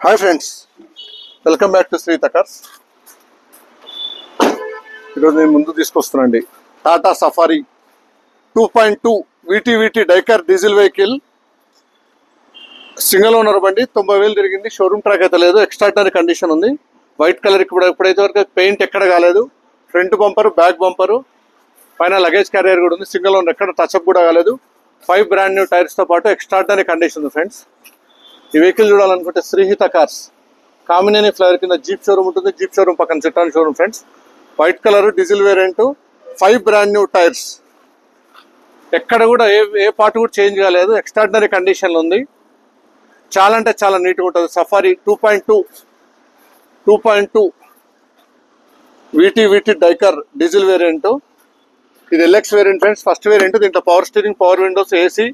Hi friends, welcome back to Srihitha cars. ఈరోజు నేను ముందు తీసుకొస్తున్నానండి Tata Safari 2.2 VT Dicor diesel vehicle. Single owner బండి, 90,000 తిరిగింది. షోరూమ్ ట్రాక్ అయితే లేదు, ఎక్స్ట్రాడినరీ కండిషన్ ఉంది. వైట్ కలర్ ఇప్పుడైతే వరకు పెయింట్ ఎక్కడ కాలేదు. ఫ్రంట్ బంపరు, బ్యాక్ బంపరు, పైన లగేజ్ క్యారియర్ కూడా ఉంది. సింగిల్ ఓనర్, ఎక్కడ టచ్అప్ కూడా కాలేదు. 5 బ్రాండ్ న్యూ టైర్స్తో పాటు ఎక్స్ట్రాడినరీ కండిషన్ ఉంది ఫ్రెండ్స్. ఈ వెహికల్ చూడాలనుకుంటే శ్రీహిత కార్స్ కామినేని ఫ్లైర్ కింద జీప్ షోరూమ్ ఉంటుంది. జీప్ షోరూమ్ పక్కన చిట్టాన్ showroom friends. White colour diesel variant, 5 brand new tyres. ఎక్కడ కూడా ఏ పార్ట్ కూడా చేంజ్ కాలేదు. ఎక్స్ట్రాడినరీ కండిషన్లో ఉంది. చాలా అంటే చాలా నీట్గా ఉంటుంది. Safari 2.2 VT Dicor diesel variant. ఇది LX variant friends, first variant. దీంట్లో power steering, power windows, AC,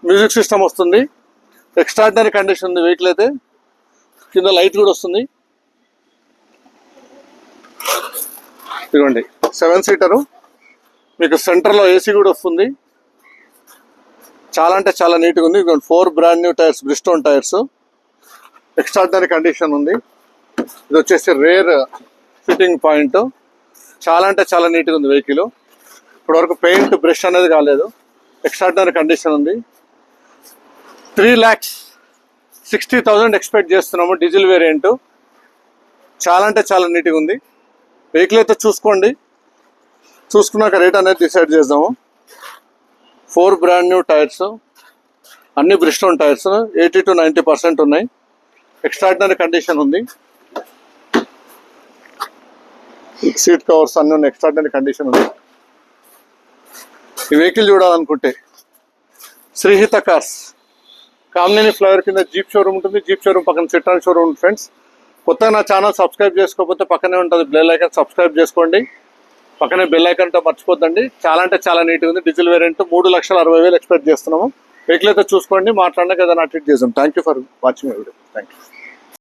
music system వస్తుంది. ఎక్స్ట్రాడినరీ కండిషన్ ఉంది వెహికల్ అయితే. కింద లైట్ కూడా వస్తుంది. ఇదిగోండి 7 సీటరు, మీకు సెంటర్లో ఏసీ కూడా వస్తుంది. చాలా అంటే చాలా నీట్గా ఉంది. 4 brand new tyres, Bridgestone tyres. Extraordinary condition ఉంది. ఇది వచ్చేసి రేర్ ఫిట్టింగ్ పాయింట్. చాలా అంటే చాలా నీట్గా ఉంది వెహికల్. ఇప్పటివరకు పెయింట్ బ్రష్ అనేది కాలేదు. ఎక్స్ట్రాడినరీ కండిషన్ ఉంది. 3,60,000 ఎక్స్పెక్ట్ చేస్తున్నాము. Diesel variant. చాలా అంటే చాలా నీట్గా ఉంది వెహికల్ అయితే. చూసుకోండి, చూసుకున్నాక రేట్ అనేది డిసైడ్ చేద్దాము. 4 బ్రాండ్ న్యూ టైర్స్, అన్ని బ్రిస్టోన్ టైర్స్, 80 to 90% ఉన్నాయి. ఎక్స్ట్రాడినరీ కండిషన్ ఉంది. సీట్ కవర్స్ అన్నీ ఉన్నాయి. ఎక్స్ట్రాడినరీ కండిషన్ ఉంది. ఈ వెహికల్ చూడాలనుకుంటే శ్రీహిత కార్స్ కామినేని ఫ్లైర్ కింద జీప్ షోరూమ్ ఉంటుంది. జీప్ షోరూమ్ పక్కన చిట్టాన్ షోరూమ్ ఉంటుంది ఫ్రెండ్స్. కొత్తగా నా ఛానల్ సబ్స్క్రైబ్ చేసుకోకపోతే పక్కనే ఉంటుంది బెల్ ఐకాన్, సబ్స్క్రైబ్ చేసుకోండి. పక్కనే బెల్ ఐకాన్తో మర్చిపోద్దండి. చాలా అంటే చాలా నీట్గా ఉంది. Diesel variant. 3,60,000 ఎక్స్పెక్ట్ చేస్తున్నాము. వెహికల్ అయితే చూసుకోండి, మాట్లాడినాక ఏదైనా ట్రీట్ చేద్దాం. Thank you for watching video. Thank you.